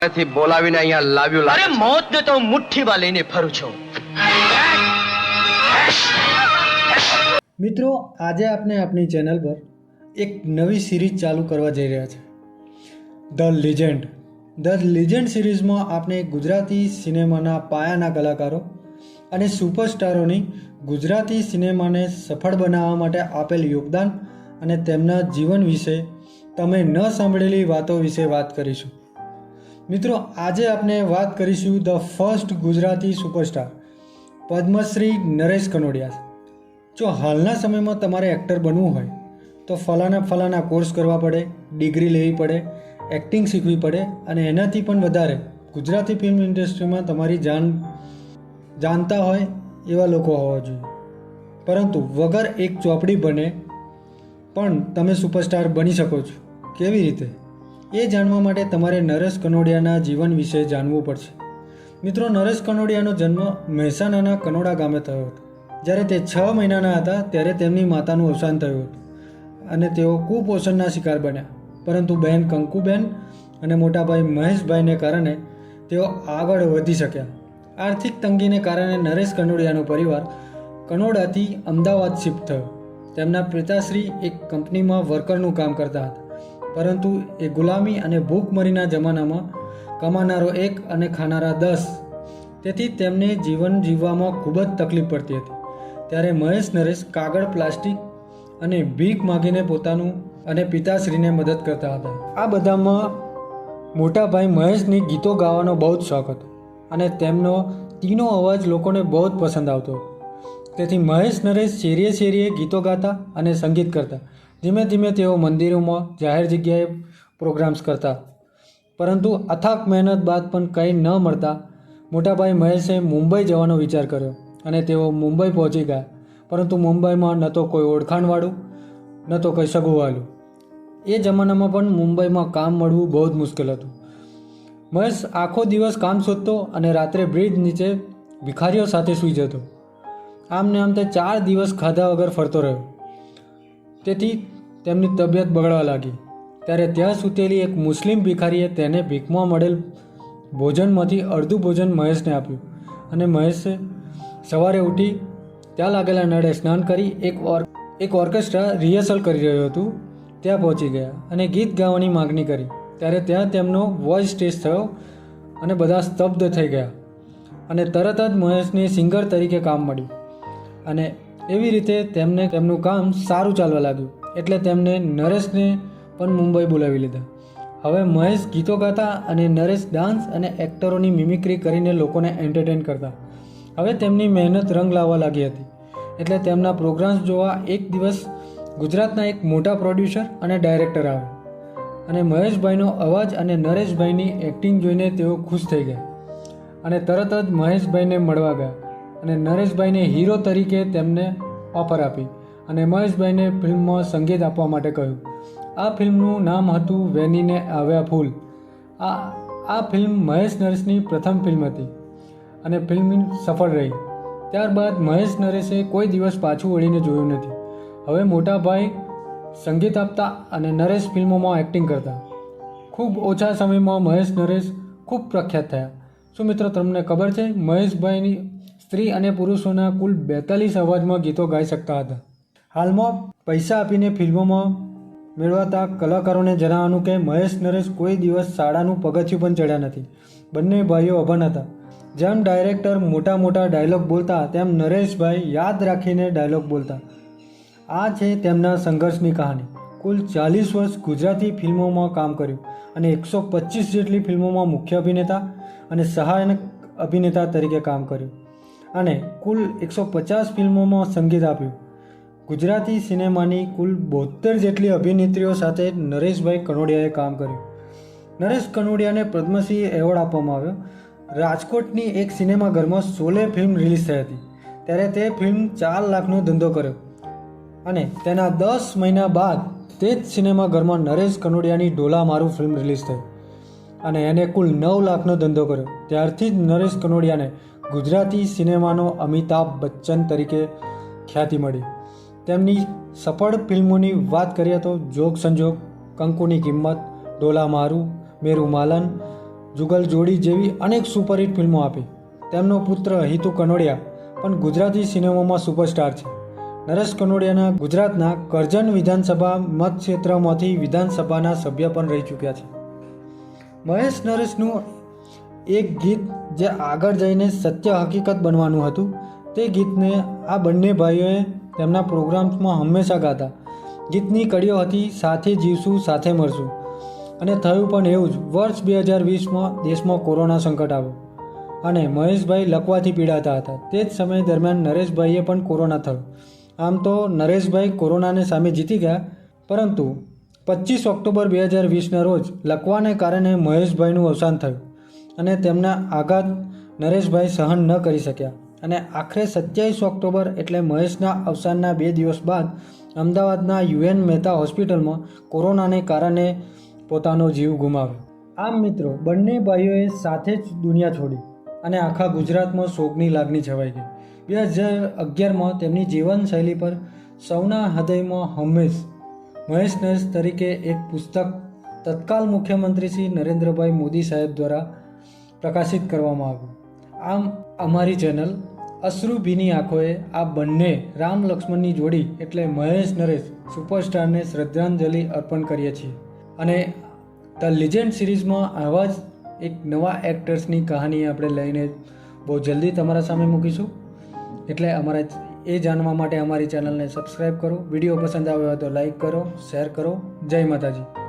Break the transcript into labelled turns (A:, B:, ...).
A: થી બોલાવીને અહીંયા લાવ્યો.
B: અરે મોતને તો હું મુઠ્ઠીમાં લઈને ફરું છું.
C: મિત્રો, આજે આપણે આપણી ચેનલ પર એક નવી સિરીઝ ચાલુ કરવા જઈ રહ્યા છે, ધ લિજેન્ડ. ધ લિજેન્ડ સિરીઝમાં આપણે ગુજરાતી સિનેમાના પાયાના કલાકારો અને સુપરસ્ટારોની ગુજરાતી સિનેમાને સફળ બનાવવા માટે આપેલ યોગદાન અને તેમના જીવન વિશે તમે ન સાંભળેલી વાતો વિશે વાત કરીશું. મિત્રો, આજે આપણે વાત કરીશું the first Gujarati superstar Padmashri Naresh Kanodia. જો હાલના સમયમાં તમારે એક્ટર બનવું હોય તો ફલાના કોર્સ કરવા પડે, ડિગ્રી લેવી પડે, એક્ટિંગ શીખવી પડે અને એનાથી પણ વધારે ગુજરાતી ફિલ્મ ઇન્ડસ્ટ્રીમાં તમારી જાણતા હોય એવા લોકો હોવા જોઈએ. પરંતુ વગર એક ચોપડી બને પણ તમે સુપરસ્ટાર બની શકો છો. કેવી રીતે એ જાણવા માટે તમારે નરેશ કનોડિયાના જીવન વિશે જાણવું પડશે. મિત્રો, નરેશ કનોડિયાનો જન્મ મહેસાણાના કનોડા ગામે થયો હતો. જ્યારે તે 6 મહિનાના હતા ત્યારે તેમની માતાનું અવસાન થયું હતું અને તેઓ કુપોષણના શિકાર બન્યા. પરંતુ બહેન કંકુબેન અને મોટાભાઈ મહેશભાઈને કારણે તેઓ આગળ વધી શક્યા. આર્થિક તંગીને કારણે નરેશ કનોડિયાનો પરિવાર કનોડાથી અમદાવાદ શિફ્ટ થયો. તેમના પિતાશ્રી એક કંપનીમાં વર્કરનું કામ કરતા હતા, પરંતુ એ ગુલામી અને ભૂખમરીના જમાનામાં કમાનારો 1 અને ખાનારા 10, તેથી તેમને જીવન જીવવામાં ખૂબ જ તકલીફ પડતી હતી. ત્યારે મહેશ નરેશ કાગળ, પ્લાસ્ટિક અને ભીખ માગીને પોતાનું અને પિતાશ્રીને મદદ કરતા હતા. આ બધામાં મોટાભાઈ મહેશની ગીતો ગાવાનો બહુ જ શોખ હતો અને તેમનો તીનો અવાજ લોકોને બહુ જ પસંદ આવતો હતો. તેથી મહેશ નરેશ શેરીએ ગીતો ગાતા અને સંગીત કરતા. ધીમે ધીમે તેઓ મંદિરોમાં, જાહેર જગ્યાએ પ્રોગ્રામ્સ કરતા. પરંતુ અથાક મહેનત બાદ પણ કંઈ ન મળતા મોટાભાઈ મહેશે મુંબઈ જવાનો વિચાર કર્યો અને તેઓ મુંબઈ પહોંચી ગયા. પરંતુ મુંબઈમાં ન તો કોઈ ઓળખાણવાળું, ન તો કોઈ સગુવાલું. એ જમાનામાં પણ મુંબઈમાં કામ મળવું બહુ જ મુશ્કેલ હતું. મહેશ આખો દિવસ કામ શોધતો અને રાત્રે બ્રિજ નીચે ભિખારીઓ સાથે સૂઈ જતો. આમને આમ તે 4 દિવસ ખાધા વગર ફરતો રહ્યો. તેથી તેમની તબિયત બગડવા લાગી. ત્યારે ત્યાં સૂતેલી એક મુસ્લિમ ભિખારીએ તેને ભીખમાં મળેલ ભોજનમાંથી અડધું ભોજન મહેશને આપ્યું અને મહેશે સવારે ઉઠી ત્યાં લાગેલા નળે સ્નાન કરી એક ઓર્કેસ્ટ્રા રિહર્સલ કરી રહ્યું હતું ત્યાં પહોંચી ગયા અને ગીત ગાવાની માગણી કરી. ત્યારે ત્યાં તેમનો વોઇસ ટેસ્ટ થયો અને બધા સ્તબ્ધ થઈ ગયા અને તરત જ મહેશને સિંગર તરીકે કામ મળ્યું અને એવી રીતે તેમનું કામ સારું ચાલવા લાગ્યું. એટલે તેમને નરેશને પણ મુંબઈ બોલાવી લીધા. હવે મહેશ ગીતો ગાતા અને નરેશ ડાન્સ અને એક્ટરોની મિમિક્રી કરીને લોકોને એન્ટરટેન કરતા. હવે તેમની મહેનત રંગ લાવવા લાગી હતી. એટલે તેમના પ્રોગ્રામ્સ જોવા એક દિવસ ગુજરાતના એક મોટા પ્રોડ્યુસર અને ડાયરેક્ટર આવ્યા અને મહેશભાઈનો અવાજ અને નરેશભાઈની એક્ટિંગ જોઈને તેઓ ખુશ થઈ ગયા અને તરત જ મહેશભાઈને મળવા ગયા અને નરેશભાઈને હીરો તરીકે તેમને ઓફર આપી અને મહેશભાઈને ફિલ્મમાં સંગીત આપવા માટે કહ્યું. આ ફિલ્મનું નામ હતું વેનીને આવ્યા ફૂલ. આ ફિલ્મ મહેશ નરેશની પ્રથમ ફિલ્મ હતી અને ફિલ્મ સફળ રહી. ત્યારબાદ મહેશ નરેશે કોઈ દિવસ પાછું વળીને જોયું નથી. હવે મોટાભાઈ સંગીત આપતા અને નરેશ ફિલ્મોમાં એક્ટિંગ કરતા. ખૂબ ઓછા સમયમાં મહેશ નરેશ ખૂબ પ્રખ્યાત થયા. શું મિત્રો, તમને ખબર છે મહેશભાઈની સ્ત્રી અને પુરુષોના કુલ 42 અવાજમાં ગીતો ગાઈ શકતા હતા. હાલમાં પૈસા આપીને ફિલ્મોમાં મેળવાતા કલાકારોને જણાવવાનું કે મહેશ નરેશ કોઈ દિવસ શાળાનું પગથિયું પણ ચડ્યા નથી. બંને ભાઈઓ અભણ હતા. જેમ ડાયરેક્ટર મોટા ડાયલોગ બોલતા તેમ નરેશભાઈ યાદ રાખીને ડાયલોગ બોલતા. આ છે તેમના સંઘર્ષની કહાની. કુલ 40 વર્ષ ગુજરાતી ફિલ્મોમાં કામ કર્યું અને 125 જેટલી ફિલ્મોમાં મુખ્ય અભિનેતા અને સહાયક અભિનેતા તરીકે કામ કર્યું અને કુલ 150 ફિલ્મોમાં સંગીત આપ્યું. ગુજરાતી સિનેમાની કુલ 72 જેટલી અભિનેત્રીઓ સાથે નરેશભાઈ કનોડિયાએ કામ કર્યું. નરેશ કનોડિયાને પદ્મશ્રી એવોર્ડ આપવામાં આવ્યો. રાજકોટની એક સિનેમાઘરમાં શોલે ફિલ્મ રિલીઝ થઈ હતી. ત્યારે તે ફિલ્મ 4 લાખનો ધંધો કર્યો અને તેના 10 મહિના બાદ તે જ સિનેમાઘરમાં નરેશ કનોડિયાની ઢોલા મારું ફિલ્મ રિલીઝ થઈ અને એને કુલ 9 લાખનો ધંધો કર્યો. ત્યારથી જ નરેશ કનોડિયાને ગુજરાતી સિનેમાનો અમિતાભ બચ્ચન તરીકે ખ્યાતિ મળી. તેમની સફળ ફિલ્મોની વાત કરીએ તો જોગ સંજોગ, કંકુની કિંમત, ઢોલા મારું, મેરું માલન, જુગલ જોડી જેવી અનેક સુપરહિટ ફિલ્મો આપી. તેમનો પુત્ર હિતુ કનોડિયા પણ ગુજરાતી સિનેમામાં સુપરસ્ટાર છે. નરેશ કનોડિયાના ગુજરાતના કરજણ વિધાનસભા મતક્ષેત્રમાંથી વિધાનસભાના સભ્ય પણ રહી ચૂક્યા છે. મહેશ નરેશનું એક ગીત જે આગળ જઈને સત્ય હકીકત બનવાનું હતું, તે ગીતને આ બંને ભાઈઓએ તેમના પ્રોગ્રામ્સમાં હંમેશા ગાતા. ગીતની કડીઓ હતી સાથે જીવશું સાથે મરશું. અને થયું પણ એવું જ. વર્ષ 2020માં દેશમાં કોરોના સંકટ આવ્યું અને મહેશભાઈ લકવાથી પીડાતા હતા. તે જ સમય દરમિયાન નરેશભાઈએ પણ કોરોના થયો. આમ તો નરેશભાઈ કોરોનાને સામે જીતી ગયા, પરંતુ 25 ઓક્ટોબર 2020ના રોજ લકવાને કારણે મહેશભાઈનું અવસાન થયું અને તેમના આઘાત નરેશભાઈ સહન ન કરી શક્યા અને આખરે 27 ઓક્ટોબર એટલે મહેશના અવસાનના 2 દિવસ બાદ અમદાવાદના UN મહેતા હોસ્પિટલમાં કોરોનાને કારણે પોતાનો જીવ ગુમાવ્યો. આમ મિત્રો, બંને ભાઈઓએ સાથે જ દુનિયા છોડી અને આખા ગુજરાતમાં શોકની લાગણી છવાઈ ગઈ. 2011માં તેમની જીવનશૈલી પર સૌના હૃદયમાં હંમેશ મહેશ નરેશ તરીકે એક પુસ્તક તત્કાલ મુખ્યમંત્રી શ્રી નરેન્દ્રભાઈ મોદી સાહેબ દ્વારા પ્રકાશિત કરવામાં આવ્યું. આમ અમારી ચેનલ અશ્રુભીની આંખોએ આ બંને રામ લક્ષ્મણની જોડી એટલે મહેશ નરેશ સુપરસ્ટારને શ્રદ્ધાંજલિ અર્પણ કરીએ છીએ. અને ધ લિજેન્ડ સિરીઝમાં આવા જ એક નવા એક્ટર્સની કહાની આપણે લઈને બહુ જલ્દી તમારા સામે મૂકીશું. એટલે એ જાણવા માટે અમારી ચેનલને સબસ્ક્રાઈબ કરો. વિડીયો પસંદ આવ્યો હોય તો લાઈક કરો, શેર કરો. જય માતાજી.